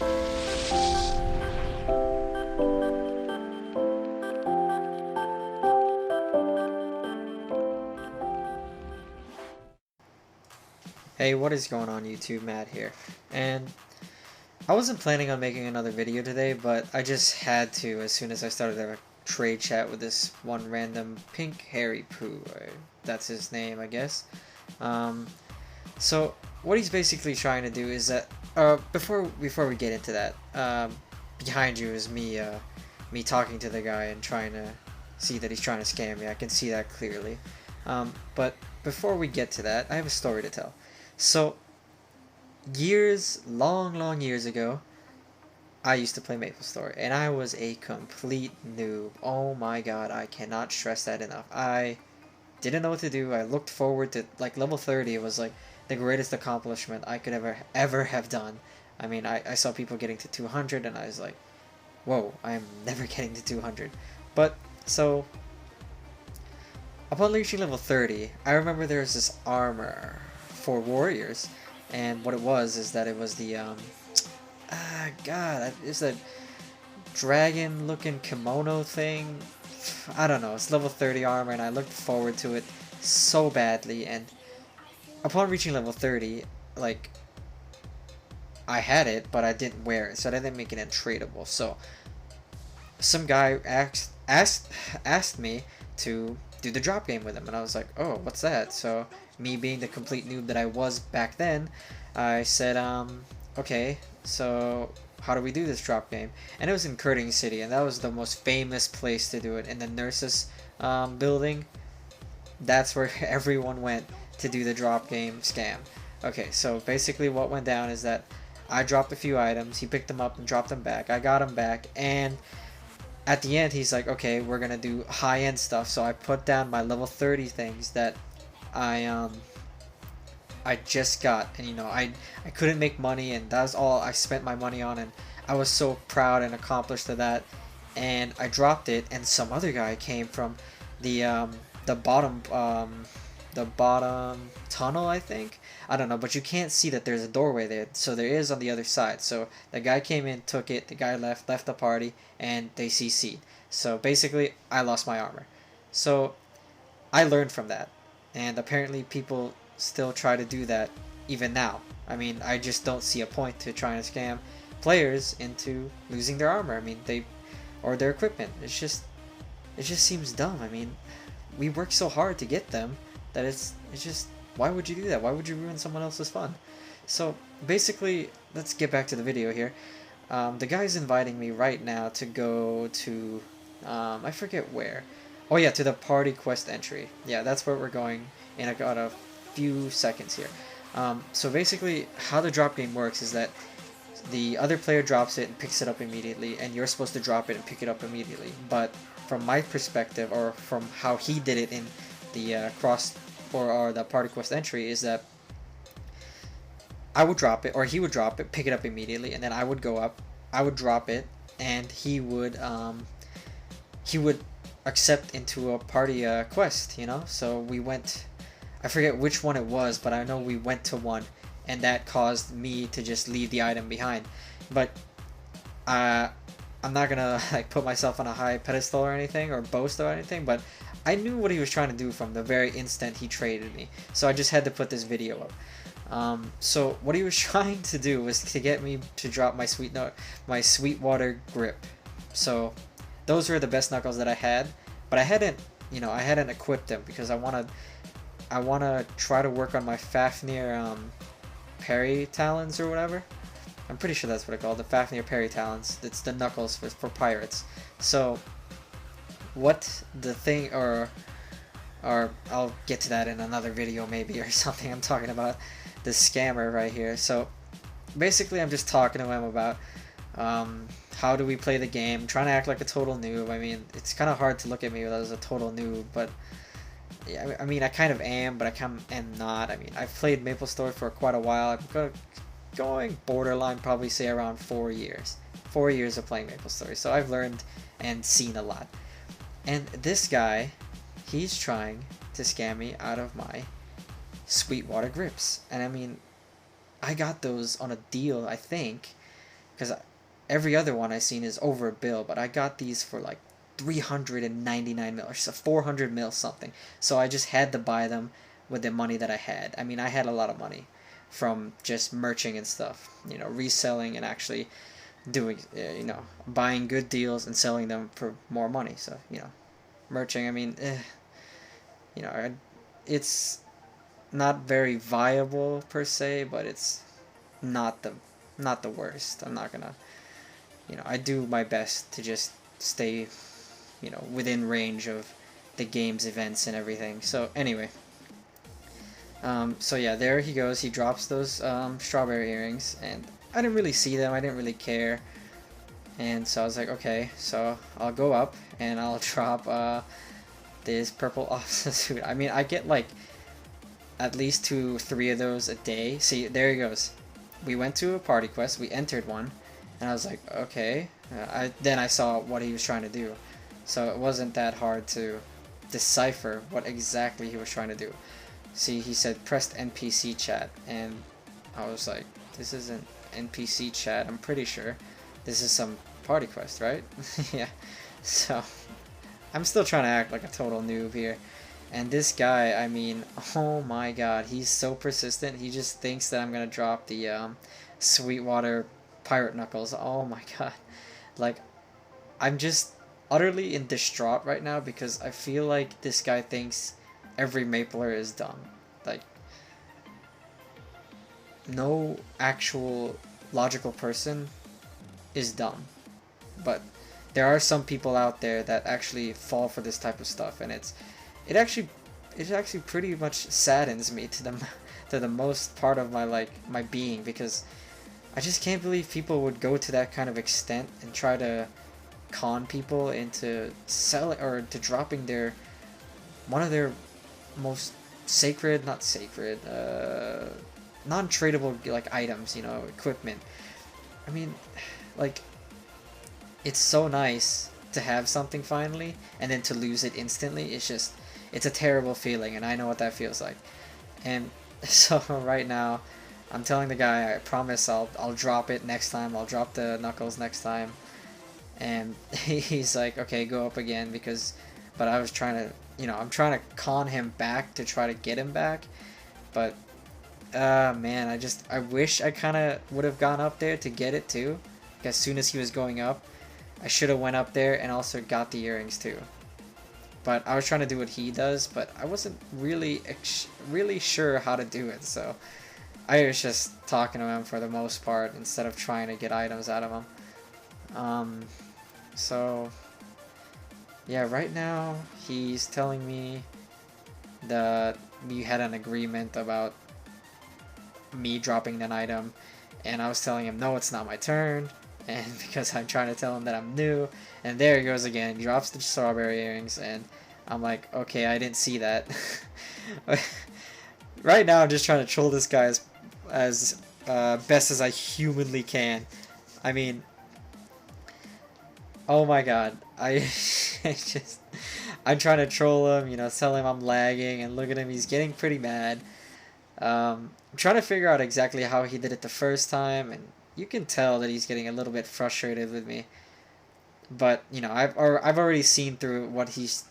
Hey, what is going on YouTube? Matt here. And I wasn't planning on making another video today, but I just had to as soon as I started a trade chat with this one random pink hairy poo. That's his name, I guess. Um, so what he's basically trying to do is that before we get into that, behind you is me talking to the guy and trying to see that he's trying to scam me. I can see that clearly. But before we get to that, I have a story to tell. So years, long years ago, I used to play Maplestory, and I was a complete noob. Oh my god, I cannot stress that enough. I didn't know what to do. I looked forward to, like, level 30. It was like the greatest accomplishment I could ever have done. I mean, I saw people getting to 200, and I was like, whoa, I am never getting to 200. But, so, upon reaching level 30, I remember there was this armor for warriors, and what it was is that it was the, God, it's a dragon looking kimono thing. I don't know, it's level 30 armor, and I looked forward to it so badly, and upon reaching level 30, like, I had it, but I didn't wear it, so I didn't make it untradeable. So some guy asked me to do the drop game with him, and I was like, oh, what's that? So me being the complete noob that I was back then, I said, okay, so how do we do this drop game? And it was in Kurting City, and that was the most famous place to do it, in the nurses building. That's where everyone went to do the drop game scam. Okay, so basically what went down is that I dropped a few items, he picked them up and dropped them back, I got them back, and at the end he's like, okay, we're gonna do high-end stuff. So I put down my level 30 things that I I just got, and I couldn't make money, and that was all I spent my money on, and I was so proud and accomplished of that. And I dropped it, and some other guy came from the um the bottom the bottom tunnel, I think. I don't know, but you can't see that there's a doorway there, so there is on the other side. So the guy came in, took it, the guy left the party, and they CC'd. So basically I lost my armor. So I learned from that, and apparently people still try to do that even now. I mean, I just don't see a point to trying to scam players into losing their armor. I mean, or their equipment. It just seems dumb. I mean, we work so hard to get them that it's just, why would you do that? Why would you ruin someone else's fun? So basically, let's get back to the video here. The guy's inviting me right now to go to, I forget where. Oh yeah, to the party quest entry. Yeah, that's where we're going in about a few seconds here. So basically, how the drop game works is that the other player drops it and picks it up immediately, and you're supposed to drop it and pick it up immediately. But from my perspective, or from how he did it in the cross or the party quest entry, is that I would drop it, or he would drop it, pick it up immediately, and then I would go up, I would drop it, and he would accept into a party quest, So we went, I forget which one it was, but I know we went to one, and that caused me to just leave the item behind. But I'm not gonna like put myself on a high pedestal or anything, or boast or anything, but I knew what he was trying to do from the very instant he traded me, so I just had to put this video up. So what he was trying to do was to get me to drop my Sweetwater grip. So those were the best knuckles that I had, but I hadn't equipped them because I wanna try to work on my Fafnir parry talons or whatever. I'm pretty sure that's what I call it, the Fafnir parry talons. It's the knuckles for pirates. So what the thing, or I'll get to that in another video maybe, or something. I'm talking about the scammer right here. So basically I'm just talking to him about how do we play the game, trying to act like a total noob. I mean, it's kind of hard to look at me as a total noob, but yeah, I mean, I kind of am, but I kind of am not. I mean, I've played Maplestory for quite a while. I'm going borderline, probably say around 4 years. 4 years of playing Maplestory, so I've learned and seen a lot. And this guy, he's trying to scam me out of my Sweetwater grips. And I mean, I got those on a deal, I think, because every other one I seen is over a bill, but I got these for like 399 mil or 400 mil something. So I just had to buy them with the money that I had. I mean, I had a lot of money from just merching and stuff, you know, reselling and actually doing, you know, buying good deals and selling them for more money. So, you know, merching, I mean, you know, it's not very viable per se, but it's not the not the worst. I'm not gonna, you know, I do my best to just stay, you know, within range of the game's events and everything. So anyway, so yeah, there he goes. He drops those strawberry earrings, and I didn't really see them. I didn't really care, and so I was like, okay, so I'll go up and I'll drop this purple officer suit. I mean, I get like at least 2, 3 of those a day. See, there he goes. We went to a party quest. We entered one, and I was like, okay. Then I saw what he was trying to do, so it wasn't that hard to decipher what exactly he was trying to do. See, he said pressed NPC chat, and I was like, this isn't NPC chat. I'm pretty sure this is some party quest, right? Yeah. So I'm still trying to act like a total noob here. And this guy, I mean, oh my god, he's so persistent. He just thinks that I'm gonna drop the Sweetwater Pirate Knuckles. Oh my god. Like, I'm just utterly in distraught right now because I feel like this guy thinks every Mapler is dumb. Like, no actual logical person is dumb. But there are some people out there that actually fall for this type of stuff, and it actually pretty much saddens me to the to the most part of my my being, because I just can't believe people would go to that kind of extent and try to con people into selling or to dropping their one of their most sacred, not sacred, non-tradable like items, you know, equipment. I mean, like, it's so nice to have something finally, and then to lose it instantly. It's a terrible feeling, and I know what that feels like. And so right now, I'm telling the guy, I promise I'll drop it next time. I'll drop the Knuckles next time. And he's like, okay, go up again, because, but I was trying to, you know, I'm trying to con him back to try to get him back, but man, I wish I kind of would have gone up there to get it too. Like, as soon as he was going up, I should have went up there and also got the earrings too. But I was trying to do what he does, but I wasn't really sure how to do it, so I was just talking to him for the most part instead of trying to get items out of him. So yeah, right now he's telling me that we had an agreement about me dropping an item, and I was telling him, no, it's not my turn, and because I'm trying to tell him that I'm new, and there he goes again. He drops the strawberry earrings, and I'm like, okay, I didn't see that. Right now I'm just trying to troll this guy as best as I humanly can. I mean, oh my god, I'm trying to troll him, you know, tell him I'm lagging, and look at him, he's getting pretty mad. I'm trying to figure out exactly how he did it the first time, and you can tell that he's getting a little bit frustrated with me. But you know, I've already seen through what his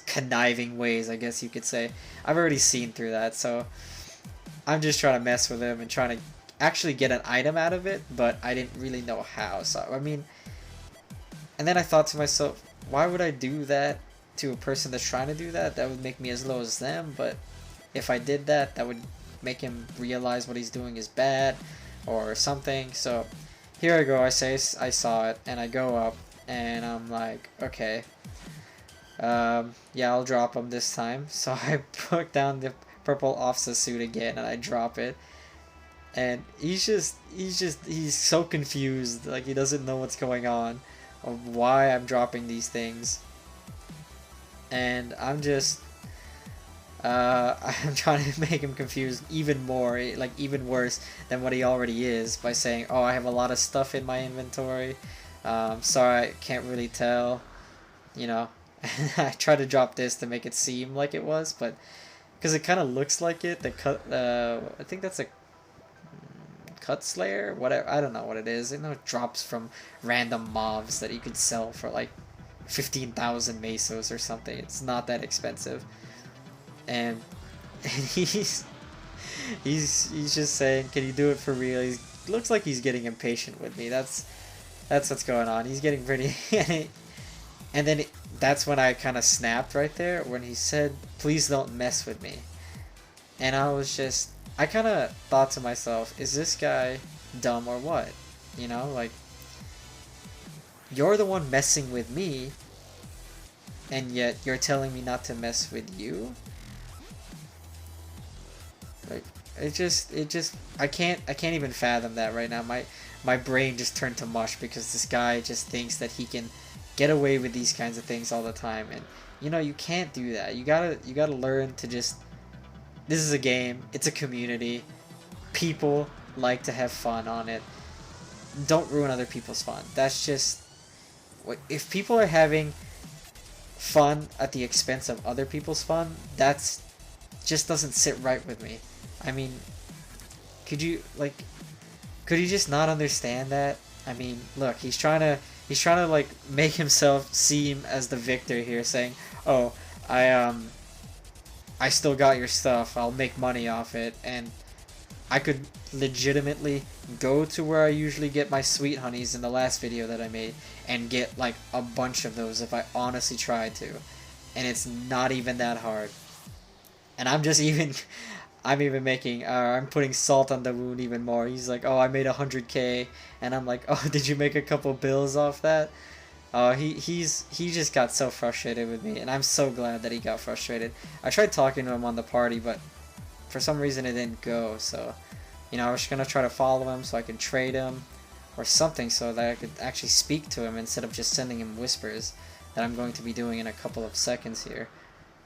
conniving ways, I guess you could say. I've already seen through that, so I'm just trying to mess with him and trying to actually get an item out of it, but I didn't really know how. So I mean, and then I thought to myself, why would I do that to a person that's trying to do that? That would make me as low as them, but if I did that, that would make him realize what he's doing is bad or something. So here I go, I saw it, and I go up, and I'm like, okay, yeah, I'll drop him this time. So I put down the purple officer suit again, and I drop it, and he's so confused, like he doesn't know what's going on, of why I'm dropping these things, and I'm just I'm trying to make him confused even more, like even worse than what he already is, by saying, oh, I have a lot of stuff in my inventory, sorry, I can't really tell, you know. I tried to drop this to make it seem like it was, but because it kind of looks like it, I think that's a cut slayer, whatever. I don't know what it is. I know it drops from random mobs that you could sell for like 15,000 mesos or something. It's not that expensive, and he's just saying, "Can you do it for real?" He looks like he's getting impatient with me. That's what's going on. He's getting pretty, and then that's when I kind of snapped right there when he said, "Please don't mess with me," and I kind of thought to myself, "Is this guy dumb or what?" You know, like, you're the one messing with me, and yet you're telling me not to mess with you. Like, I can't even fathom that right now. My brain just turned to mush because this guy just thinks that he can get away with these kinds of things all the time, and you know, you can't do that. You gotta learn to just. This is a game. It's a community. People like to have fun on it. Don't ruin other people's fun. That's just. If people are having fun at the expense of other people's fun, that's just doesn't sit right with me. I mean, could you just not understand that? I mean, look, he's trying to like make himself seem as the victor here, saying, "Oh, I still got your stuff. I'll make money off it, and I could legitimately go to where I usually get my sweet honeys in the last video that I made and get like a bunch of those if I honestly tried to, and it's not even that hard." And I'm even making, I'm putting salt on the wound even more. He's like, "Oh, I made 100K," and I'm like, "Oh, did you make a couple bills off that?" He just got so frustrated with me, and I'm so glad that he got frustrated. I tried talking to him on the party, but for some reason it didn't go. So, you know, I was gonna try to follow him so I could trade him or something so that I could actually speak to him instead of just sending him whispers that I'm going to be doing in a couple of seconds here.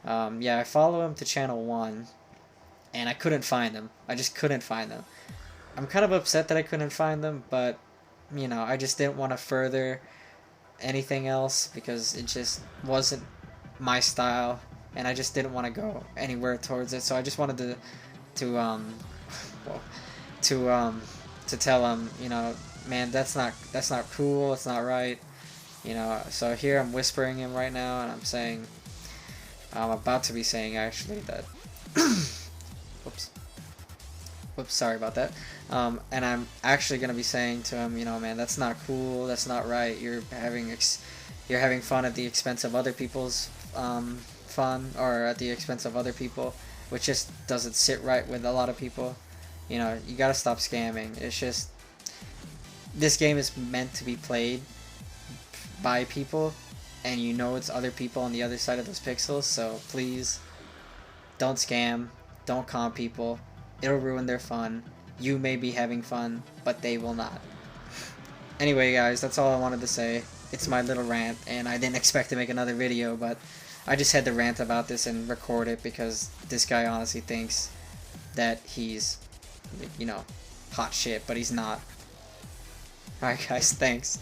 Yeah, I follow him to channel 1, and I couldn't find them. I just couldn't find them. I'm kind of upset that I couldn't find them, but, you know, I just didn't want to further anything else because it just wasn't my style, and I just didn't want to go anywhere towards it. So I just wanted well, to tell him, you know, "Man, that's not cool. It's not right." You know, so here I'm whispering him right now, and I'm saying, I'm about to be saying actually that. Whoops, sorry about that. And I'm actually gonna be saying to him, you know, "Man, that's not cool. That's not right. You're having fun at the expense of other people's fun, or at the expense of other people, which just doesn't sit right with a lot of people. You know, you gotta stop scamming. It's just, this game is meant to be played by people, and you know it's other people on the other side of those pixels. So please, don't scam. Don't con people. It'll ruin their fun. You may be having fun, but they will not." Anyway, guys, that's all I wanted to say. It's my little rant, and I didn't expect to make another video, but I just had to rant about this and record it because this guy honestly thinks that he's, you know, hot shit, but he's not. Alright, guys, thanks.